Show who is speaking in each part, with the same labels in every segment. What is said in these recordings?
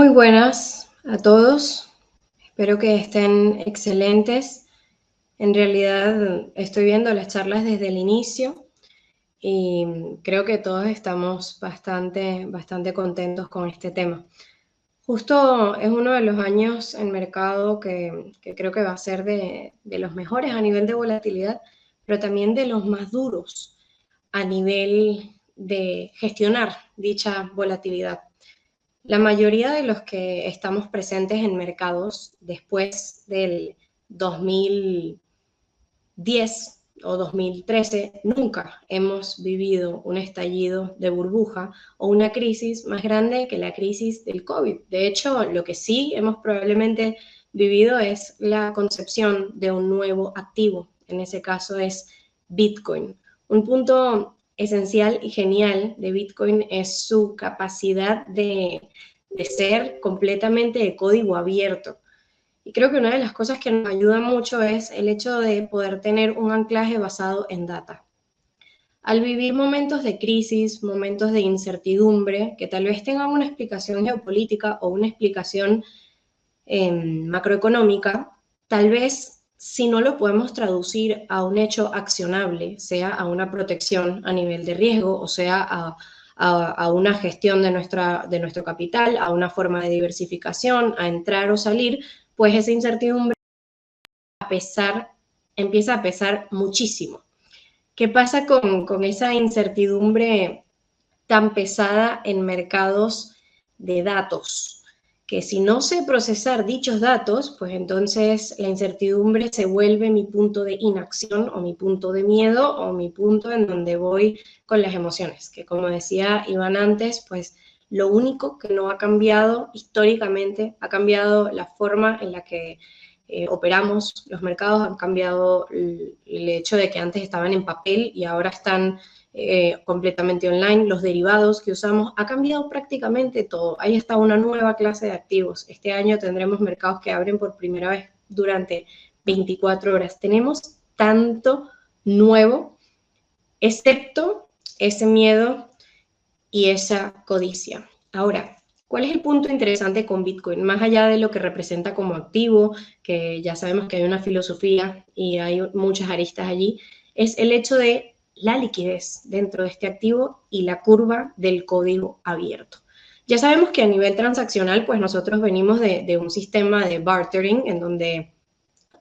Speaker 1: Muy buenas a todos, espero que estén excelentes. En realidad estoy viendo las charlas desde el inicio y creo que todos estamos bastante contentos con este tema. Justo es uno de los años en mercado que creo que va a ser de los mejores a nivel de volatilidad, pero también de los más duros a nivel de gestionar dicha volatilidad. La mayoría de los que estamos presentes en mercados después del 2010 o 2013 nunca hemos vivido un estallido de burbuja o una crisis más grande que la crisis del COVID. De hecho, lo que sí hemos probablemente vivido es la concepción de un nuevo activo. En ese caso es Bitcoin. Un punto esencial y genial de Bitcoin es su capacidad de ser completamente de código abierto. Y creo que una de las cosas que nos ayuda mucho es el hecho de poder tener un anclaje basado en data. Al vivir momentos de crisis, momentos de incertidumbre, que tal vez tengan una explicación geopolítica o una explicación macroeconómica, tal vez si no lo podemos traducir a un hecho accionable, sea a una protección a nivel de riesgo, o sea a una gestión de nuestro capital, a una forma de diversificación, a entrar o salir, pues esa incertidumbre empieza a pesar muchísimo. ¿Qué pasa con esa incertidumbre tan pesada en mercados de datos? Que si no sé procesar dichos datos, pues entonces la incertidumbre se vuelve mi punto de inacción o mi punto de miedo o mi punto en donde voy con las emociones, que como decía Iván antes, pues lo único que no ha cambiado históricamente, ha cambiado la forma en la que operamos, los mercados han cambiado el hecho de que antes estaban en papel y ahora están completamente online, los derivados que usamos, ha cambiado prácticamente todo. Ahí está una nueva clase de activos. Este año tendremos mercados que abren por primera vez durante 24 horas. Tenemos tanto nuevo, excepto ese miedo y esa codicia. Ahora, ¿cuál es el punto interesante con Bitcoin? Más allá de lo que representa como activo, que ya sabemos que hay una filosofía y hay muchas aristas allí, es el hecho de la liquidez dentro de este activo y la curva del código abierto. Ya sabemos que a nivel transaccional, pues nosotros venimos de un sistema de bartering en donde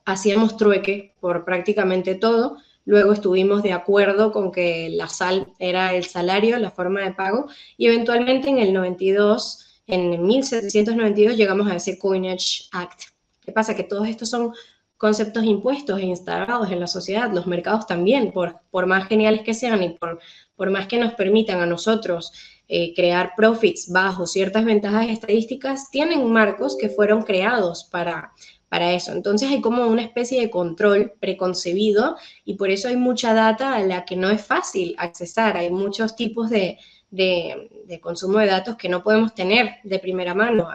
Speaker 1: hacíamos trueque por prácticamente todo. Luego estuvimos de acuerdo con que la sal era el salario, la forma de pago, y eventualmente en el 92, en 1792, llegamos a ese Coinage Act. ¿Qué pasa? Que todos estos son conceptos impuestos e instalados en la sociedad, los mercados también, por más geniales que sean y por más que nos permitan a nosotros crear profits bajo ciertas ventajas estadísticas, tienen marcos que fueron creados para eso. Entonces hay como una especie de control preconcebido y por eso hay mucha data a la que no es fácil accesar. Hay muchos tipos de consumo de datos que no podemos tener de primera mano.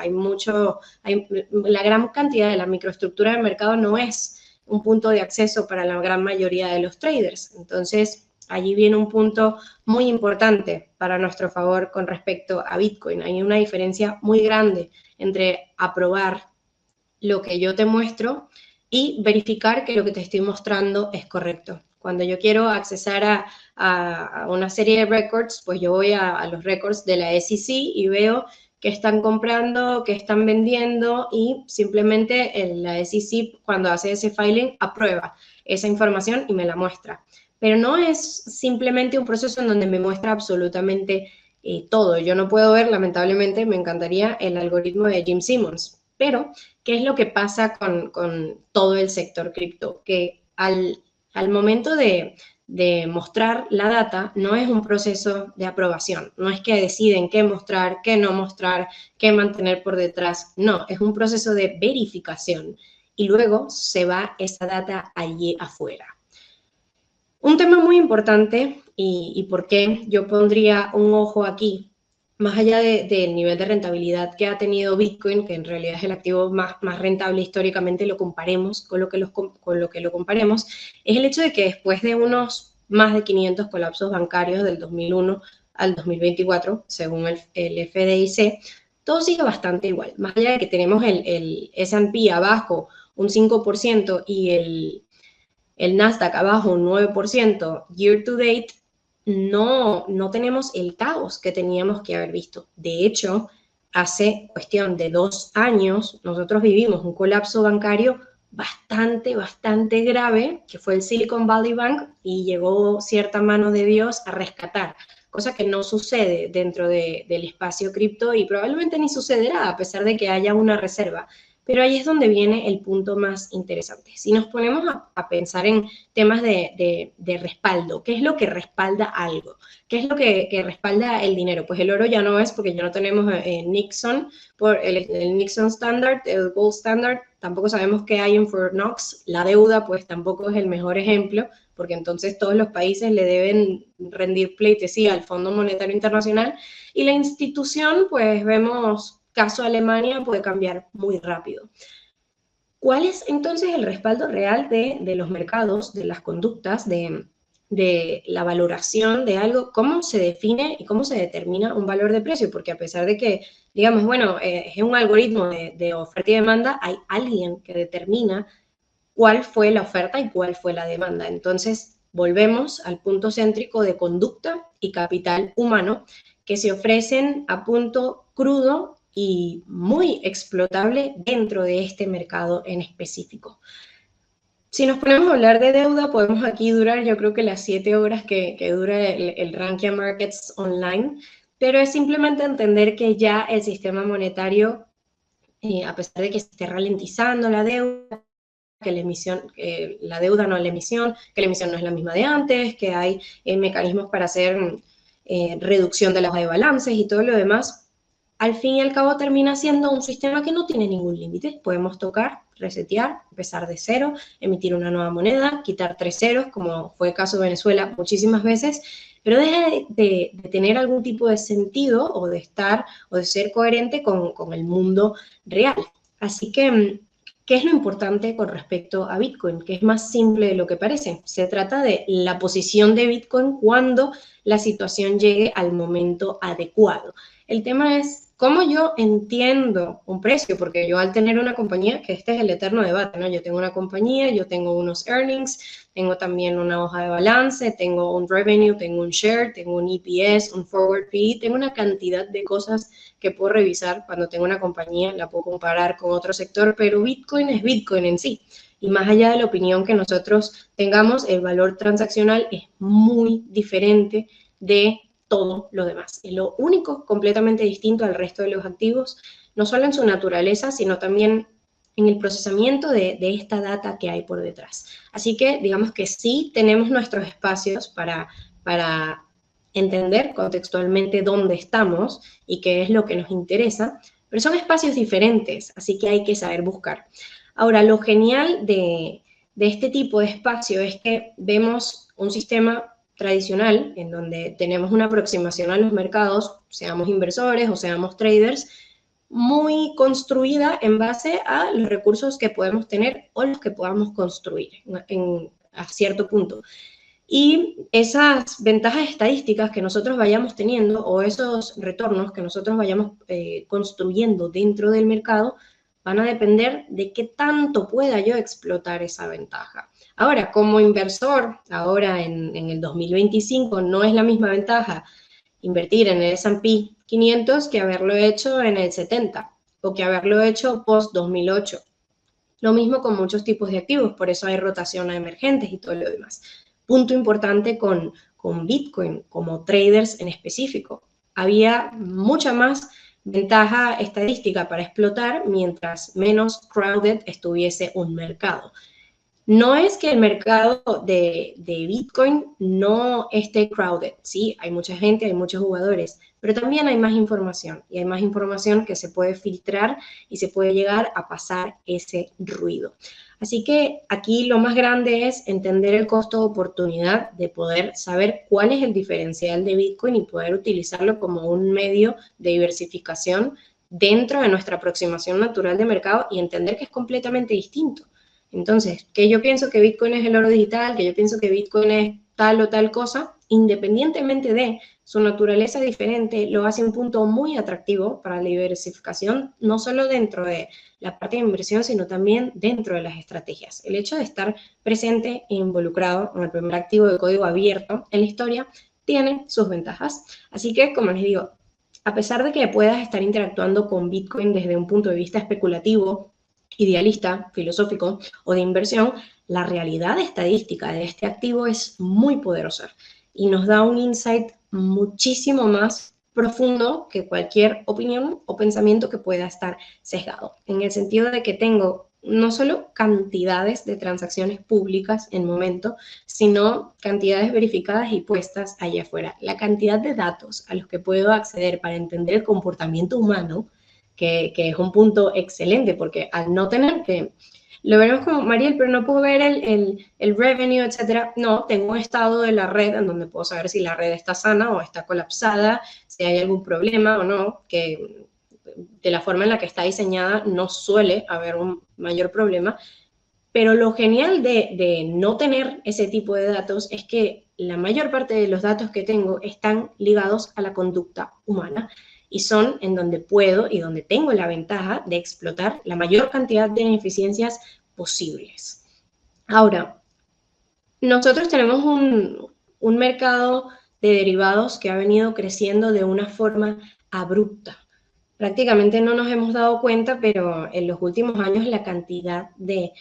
Speaker 1: La gran cantidad de la microestructura del mercado no es un punto de acceso para la gran mayoría de los traders. Entonces, allí viene un punto muy importante para nuestro favor con respecto a Bitcoin. Hay una diferencia muy grande entre aprobar lo que yo te muestro y verificar que lo que te estoy mostrando es correcto. Cuando yo quiero accesar a una serie de records, pues yo voy a los records de la SEC y veo qué están comprando, qué están vendiendo y simplemente la SEC cuando hace ese filing aprueba esa información y me la muestra. Pero no es simplemente un proceso en donde me muestra absolutamente todo. Yo no puedo ver, lamentablemente, me encantaría el algoritmo de Jim Simons, pero ¿qué es lo que pasa con todo el sector cripto? Que al momento de mostrar la data, no es un proceso de aprobación, no es que deciden qué mostrar, qué no mostrar, qué mantener por detrás, no, es un proceso de verificación y luego se va esa data allí afuera. Un tema muy importante y por qué yo pondría un ojo aquí, más allá del nivel de rentabilidad que ha tenido Bitcoin, que en realidad es el activo más rentable históricamente, lo comparemos con lo que lo comparemos, es el hecho de que después de unos más de 500 colapsos bancarios del 2001 al 2024, según el FDIC, todo sigue bastante igual. Más allá de que tenemos el S&P abajo un 5% y el Nasdaq abajo un 9%, year to date, no tenemos el caos que teníamos que haber visto. De hecho, hace cuestión de 2 años, nosotros vivimos un colapso bancario bastante grave, que fue el Silicon Valley Bank, y llegó cierta mano de Dios a rescatar, cosa que no sucede dentro del espacio cripto y probablemente ni sucederá a pesar de que haya una reserva. Pero ahí es donde viene el punto más interesante. Si nos ponemos a pensar en temas de respaldo, ¿qué es lo que respalda algo? ¿Qué es lo que respalda el dinero? Pues el oro ya no es, porque ya no tenemos Nixon, por el Nixon Standard, el Gold Standard, tampoco sabemos qué hay en Fort Knox. La deuda, pues tampoco es el mejor ejemplo, porque entonces todos los países le deben rendir pleitesía al Fondo Monetario Internacional, y la institución, pues vemos, caso Alemania, puede cambiar muy rápido. ¿Cuál es entonces el respaldo real de los mercados, de las conductas, de la valoración de algo? ¿Cómo se define y cómo se determina un valor de precio? Porque a pesar de que, digamos, bueno, es un algoritmo de oferta y demanda, hay alguien que determina cuál fue la oferta y cuál fue la demanda. Entonces, volvemos al punto céntrico de conducta y capital humano que se ofrecen a punto crudo y muy explotable dentro de este mercado en específico. Si nos ponemos a hablar de deuda, podemos aquí durar, yo creo que las 7 horas que dura el Rankia Markets Online, pero es simplemente entender que ya el sistema monetario, a pesar de que se esté ralentizando la deuda, que la deuda no es la emisión, que la emisión no es la misma de antes, que hay mecanismos para hacer reducción de las de balances y todo lo demás, al fin y al cabo termina siendo un sistema que no tiene ningún límite. Podemos tocar, resetear, empezar de cero, emitir una nueva moneda, quitar 3 ceros, como fue el caso de Venezuela muchísimas veces, pero deja de tener algún tipo de sentido o de ser coherente con el mundo real. Así que, ¿qué es lo importante con respecto a Bitcoin? Que es más simple de lo que parece. Se trata de la posición de Bitcoin cuando la situación llegue al momento adecuado. El tema es cómo yo entiendo un precio, porque yo al tener una compañía, que este es el eterno debate, ¿no? Yo tengo una compañía, yo tengo unos earnings, tengo también una hoja de balance, tengo un revenue, tengo un share, tengo un EPS, un forward PE, tengo una cantidad de cosas que puedo revisar cuando tengo una compañía, la puedo comparar con otro sector, pero Bitcoin es Bitcoin en sí. Y más allá de la opinión que nosotros tengamos, el valor transaccional es muy diferente de todo lo demás. Es lo único completamente distinto al resto de los activos, no solo en su naturaleza, sino también en el procesamiento de esta data que hay por detrás. Así que digamos que sí tenemos nuestros espacios para entender contextualmente dónde estamos y qué es lo que nos interesa, pero son espacios diferentes, así que hay que saber buscar. Ahora, lo genial de este tipo de espacio es que vemos un sistema tradicional, en donde tenemos una aproximación a los mercados, seamos inversores o seamos traders, muy construida en base a los recursos que podemos tener o los que podamos construir a cierto punto. Y esas ventajas estadísticas que nosotros vayamos teniendo o esos retornos que nosotros vayamos construyendo dentro del mercado van a depender de qué tanto pueda yo explotar esa ventaja. Ahora, como inversor, ahora en el 2025 no es la misma ventaja invertir en el S&P 500 que haberlo hecho en el 70 o que haberlo hecho post-2008. Lo mismo con muchos tipos de activos, por eso hay rotación a emergentes y todo lo demás. Punto importante con Bitcoin, como traders en específico. Había mucha más ventaja estadística para explotar mientras menos crowded estuviese un mercado. No es que el mercado de Bitcoin no esté crowded, sí, hay mucha gente, hay muchos jugadores, pero también hay más información y hay más información que se puede filtrar y se puede llegar a pasar ese ruido. Así que aquí lo más grande es entender el costo de oportunidad de poder saber cuál es el diferencial de Bitcoin y poder utilizarlo como un medio de diversificación dentro de nuestra aproximación natural de mercado y entender que es completamente distinto. Entonces, que yo pienso que Bitcoin es el oro digital, que yo pienso que Bitcoin es tal o tal cosa, independientemente de su naturaleza diferente, lo hace un punto muy atractivo para la diversificación, no solo dentro de la parte de inversión, sino también dentro de las estrategias. El hecho de estar presente e involucrado en el primer activo de código abierto en la historia tiene sus ventajas. Así que, como les digo, a pesar de que puedas estar interactuando con Bitcoin desde un punto de vista especulativo, idealista, filosófico o de inversión, la realidad estadística de este activo es muy poderosa y nos da un insight muchísimo más profundo que cualquier opinión o pensamiento que pueda estar sesgado, en el sentido de que tengo no solo cantidades de transacciones públicas en momento, sino cantidades verificadas y puestas allá afuera. La cantidad de datos a los que puedo acceder para entender el comportamiento humano, que es un punto excelente, porque al no tener que lo veremos como, Mariel, pero no puedo ver el revenue, etcétera. No, tengo un estado de la red en donde puedo saber si la red está sana o está colapsada, si hay algún problema o no, que de la forma en la que está diseñada no suele haber un mayor problema. Pero lo genial de no tener ese tipo de datos es que la mayor parte de los datos que tengo están ligados a la conducta humana y son en donde puedo y donde tengo la ventaja de explotar la mayor cantidad de ineficiencias posibles. Ahora, nosotros tenemos un mercado de derivados que ha venido creciendo de una forma abrupta. Prácticamente no nos hemos dado cuenta, pero en los últimos años la cantidad de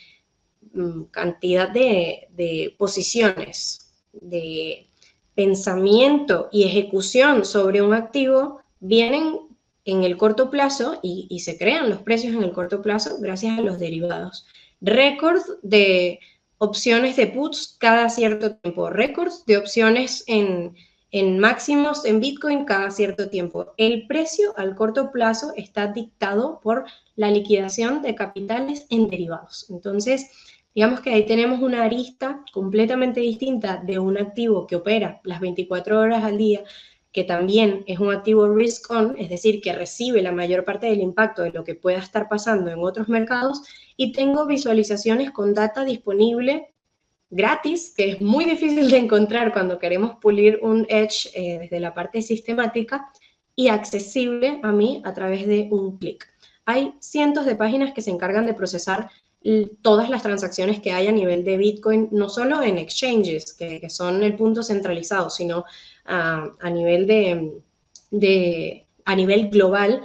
Speaker 1: posiciones, de pensamiento y ejecución sobre un activo vienen en el corto plazo y se crean los precios en el corto plazo gracias a los derivados. Récord de opciones de puts cada cierto tiempo, récords de opciones en máximos en Bitcoin cada cierto tiempo. El precio al corto plazo está dictado por la liquidación de capitales en derivados. Entonces, digamos que ahí tenemos una arista completamente distinta de un activo que opera las 24 horas al día, que también es un activo risk on, es decir, que recibe la mayor parte del impacto de lo que pueda estar pasando en otros mercados, y tengo visualizaciones con data disponible gratis, que es muy difícil de encontrar cuando queremos pulir un edge desde la parte sistemática, y accesible a mí a través de un clic. Hay cientos de páginas que se encargan de procesar todas las transacciones que hay a nivel de Bitcoin, no solo en exchanges, que son el punto centralizado, sino a nivel a nivel global,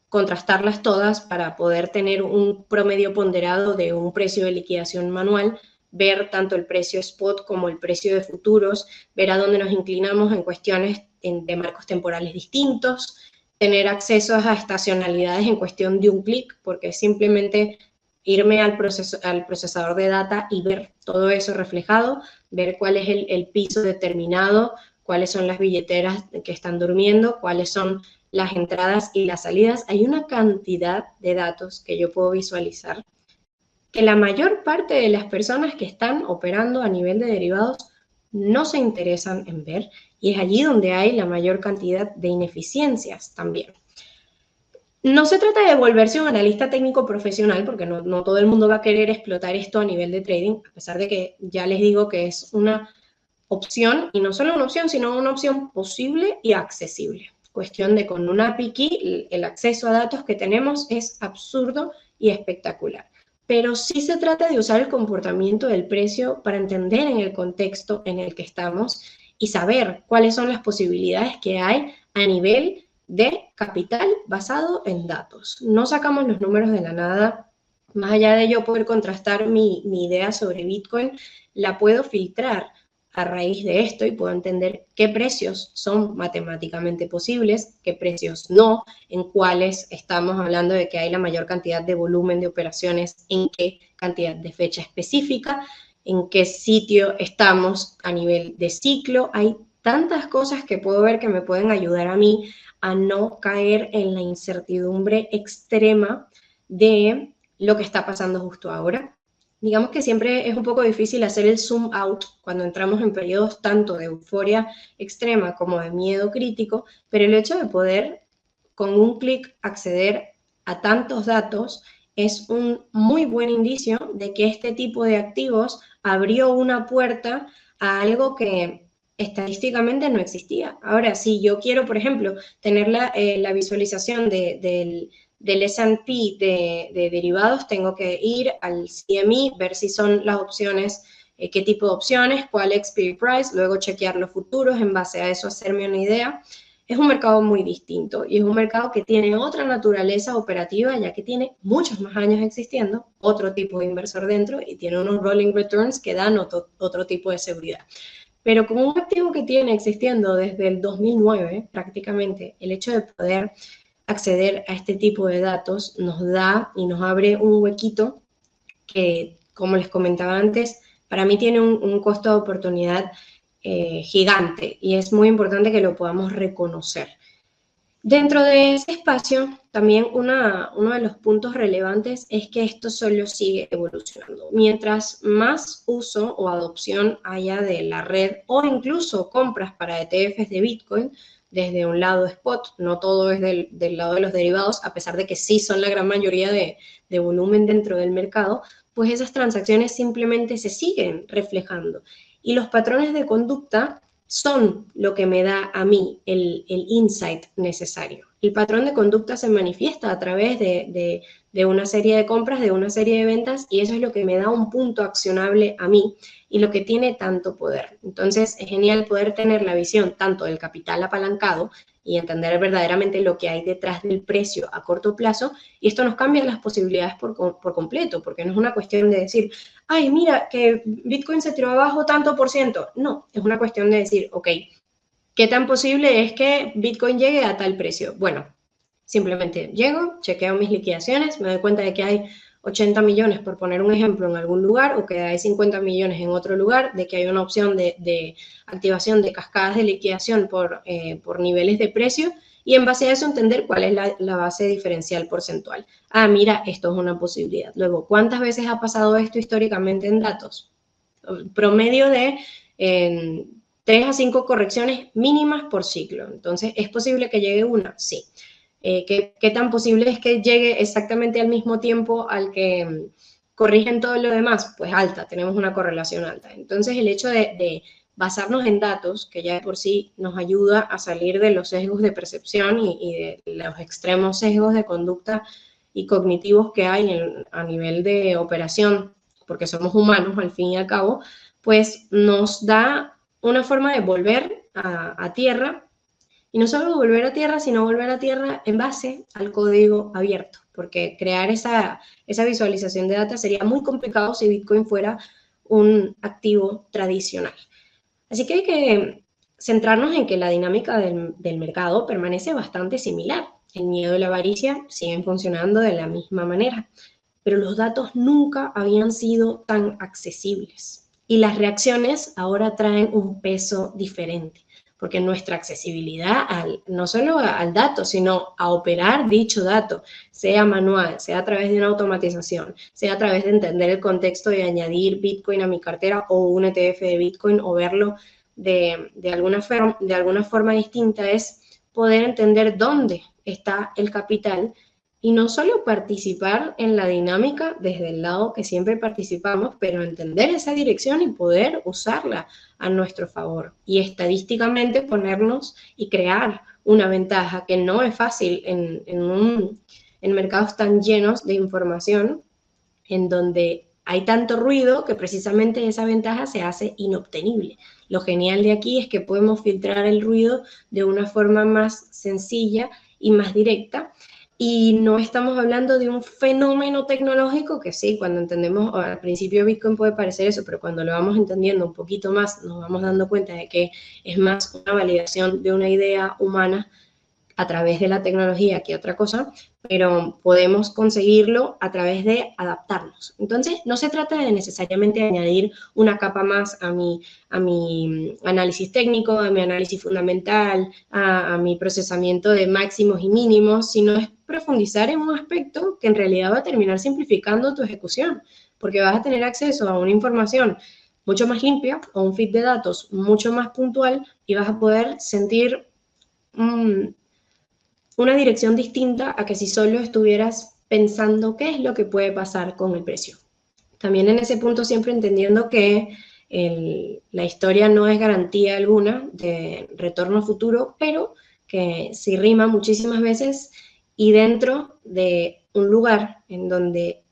Speaker 1: contrastarlas todas para poder tener un promedio ponderado de un precio de liquidación manual, ver tanto el precio spot como el precio de futuros, ver a dónde nos inclinamos en cuestiones de marcos temporales distintos, tener acceso a estacionalidades en cuestión de un clic, porque simplemente irme al procesador de data y ver todo eso reflejado, ver cuál es el piso determinado, cuáles son las billeteras que están durmiendo, cuáles son las entradas y las salidas. Hay una cantidad de datos que yo puedo visualizar que la mayor parte de las personas que están operando a nivel de derivados no se interesan en ver, y es allí donde hay la mayor cantidad de ineficiencias también. No se trata de volverse un analista técnico profesional, porque no todo el mundo va a querer explotar esto a nivel de trading, a pesar de que ya les digo que es una opción, y no solo una opción, sino una opción posible y accesible. Cuestión de con una API key, el acceso a datos que tenemos es absurdo y espectacular. Pero sí se trata de usar el comportamiento del precio para entender en el contexto en el que estamos y saber cuáles son las posibilidades que hay a nivel de capital basado en datos. No sacamos los números de la nada. Más allá de yo poder contrastar mi idea sobre Bitcoin, la puedo filtrar a raíz de esto y puedo entender qué precios son matemáticamente posibles, qué precios no, en cuáles estamos hablando de que hay la mayor cantidad de volumen de operaciones, en qué cantidad de fecha específica, en qué sitio estamos a nivel de ciclo. Hay tantas cosas que puedo ver que me pueden ayudar a mí a no caer en la incertidumbre extrema de lo que está pasando justo ahora. Digamos que siempre es un poco difícil hacer el zoom out cuando entramos en periodos tanto de euforia extrema como de miedo crítico, pero el hecho de poder con un clic acceder a tantos datos es un muy buen indicio de que este tipo de activos abrió una puerta a algo que estadísticamente no existía. Ahora, si yo quiero, por ejemplo, tener la visualización del S&P de derivados, tengo que ir al CME, ver si son las opciones, qué tipo de opciones, cuál expiry price, luego chequear los futuros, en base a eso hacerme una idea. Es un mercado muy distinto y es un mercado que tiene otra naturaleza operativa, ya que tiene muchos más años existiendo, otro tipo de inversor dentro y tiene unos rolling returns que dan otro tipo de seguridad. Pero como un activo que tiene existiendo desde el 2009, prácticamente, el hecho de poder acceder a este tipo de datos nos da y nos abre un huequito que, como les comentaba antes, para mí tiene un costo de oportunidad gigante y es muy importante que lo podamos reconocer. Dentro de ese espacio, también uno de los puntos relevantes es que esto solo sigue evolucionando. Mientras más uso o adopción haya de la red o incluso compras para ETFs de Bitcoin, desde un lado spot, no todo es del lado de los derivados, a pesar de que sí son la gran mayoría de volumen dentro del mercado, pues esas transacciones simplemente se siguen reflejando. Y los patrones de conducta son lo que me da a mí el insight necesario. El patrón de conducta se manifiesta a través de una serie de compras, de una serie de ventas, y eso es lo que me da un punto accionable a mí y lo que tiene tanto poder. Entonces, es genial poder tener la visión tanto del capital apalancado y entender verdaderamente lo que hay detrás del precio a corto plazo, y esto nos cambia las posibilidades por completo, porque no es una cuestión de decir, ay, mira, que Bitcoin se tiró abajo tanto por ciento. No, es una cuestión de decir, ok, ¿qué tan posible es que Bitcoin llegue a tal precio? Bueno, simplemente llego, chequeo mis liquidaciones, me doy cuenta de que hay 80 millones, por poner un ejemplo, en algún lugar, o que hay 50 millones en otro lugar, de que hay una opción de activación de cascadas de liquidación por niveles de precio, y en base a eso entender cuál es la base diferencial porcentual. Ah, mira, esto es una posibilidad. Luego, ¿cuántas veces ha pasado esto históricamente en datos? Promedio de 3 a 5 correcciones mínimas por ciclo. Entonces, ¿es posible que llegue una? Sí. ¿Qué tan posible es que llegue exactamente al mismo tiempo al que corrigen todo lo demás? Pues alta, tenemos una correlación alta. Entonces, el hecho de basarnos en datos, que ya de por sí nos ayuda a salir de los sesgos de percepción y de los extremos sesgos de conducta y cognitivos que hay a nivel de operación, porque somos humanos al fin y al cabo, pues nos da una forma de volver a tierra. Y no solo volver a tierra, sino volver a tierra en base al código abierto, porque crear esa visualización de data sería muy complicado si Bitcoin fuera un activo tradicional. Así que hay que centrarnos en que la dinámica del mercado permanece bastante similar. El miedo y la avaricia siguen funcionando de la misma manera, pero los datos nunca habían sido tan accesibles. Y las reacciones ahora traen un peso diferente, porque nuestra accesibilidad no solo al dato, sino a operar dicho dato, sea manual, sea a través de una automatización, sea a través de entender el contexto de añadir Bitcoin a mi cartera o un ETF de Bitcoin o verlo de alguna forma distinta, es poder entender dónde está el capital y no solo participar en la dinámica desde el lado que siempre participamos, pero entender esa dirección y poder usarla a nuestro favor. Y estadísticamente ponernos y crear una ventaja que no es fácil en mercados tan llenos de información, en donde hay tanto ruido que precisamente esa ventaja se hace inobtenible. Lo genial de aquí es que podemos filtrar el ruido de una forma más sencilla y más directa. Y no estamos hablando de un fenómeno tecnológico que sí, cuando entendemos, al principio Bitcoin puede parecer eso, pero cuando lo vamos entendiendo un poquito más, nos vamos dando cuenta de que es más una validación de una idea humana a través de la tecnología que otra cosa, pero podemos conseguirlo a través de adaptarnos. Entonces, no se trata de necesariamente añadir una capa más a mi análisis técnico, a mi análisis fundamental, a mi procesamiento de máximos y mínimos, sino es profundizar en un aspecto que en realidad va a terminar simplificando tu ejecución, porque vas a tener acceso a una información mucho más limpia o un feed de datos mucho más puntual y vas a poder sentir una dirección distinta a que si solo estuvieras pensando qué es lo que puede pasar con el precio. También en ese punto siempre entendiendo que la historia no es garantía alguna de retorno futuro, pero que sí rima muchísimas veces, y dentro de un lugar en donde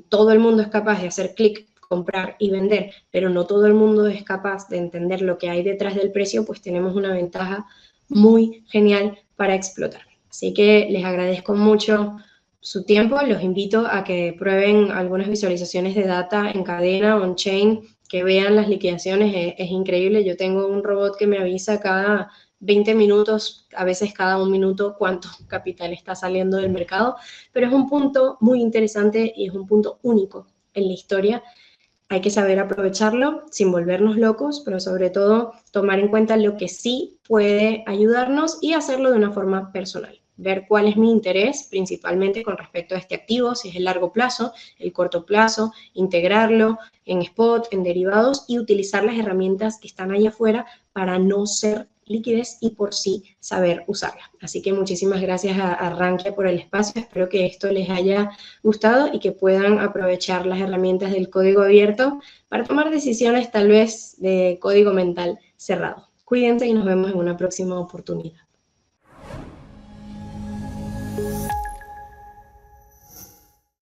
Speaker 1: todo el mundo es capaz de hacer clic, comprar y vender, pero no todo el mundo es capaz de entender lo que hay detrás del precio, pues tenemos una ventaja muy genial para explotar. Así que les agradezco mucho su tiempo, los invito a que prueben algunas visualizaciones de data en cadena, on-chain, que vean las liquidaciones, es increíble. Yo tengo un robot que me avisa cada 20 minutos, a veces cada 1 minuto, cuánto capital está saliendo del mercado, pero es un punto muy interesante y es un punto único en la historia. Hay que saber aprovecharlo sin volvernos locos, pero sobre todo tomar en cuenta lo que sí puede ayudarnos y hacerlo de una forma personal. Ver cuál es mi interés principalmente con respecto a este activo, si es el largo plazo, el corto plazo, integrarlo en spot, en derivados y utilizar las herramientas que están allá afuera para no ser liquidez y por sí saber usarla. Así que muchísimas gracias a Rankia por el espacio. Espero que esto les haya gustado y que puedan aprovechar las herramientas del código abierto para tomar decisiones tal vez de código mental cerrado. Cuídense y nos vemos en una próxima oportunidad.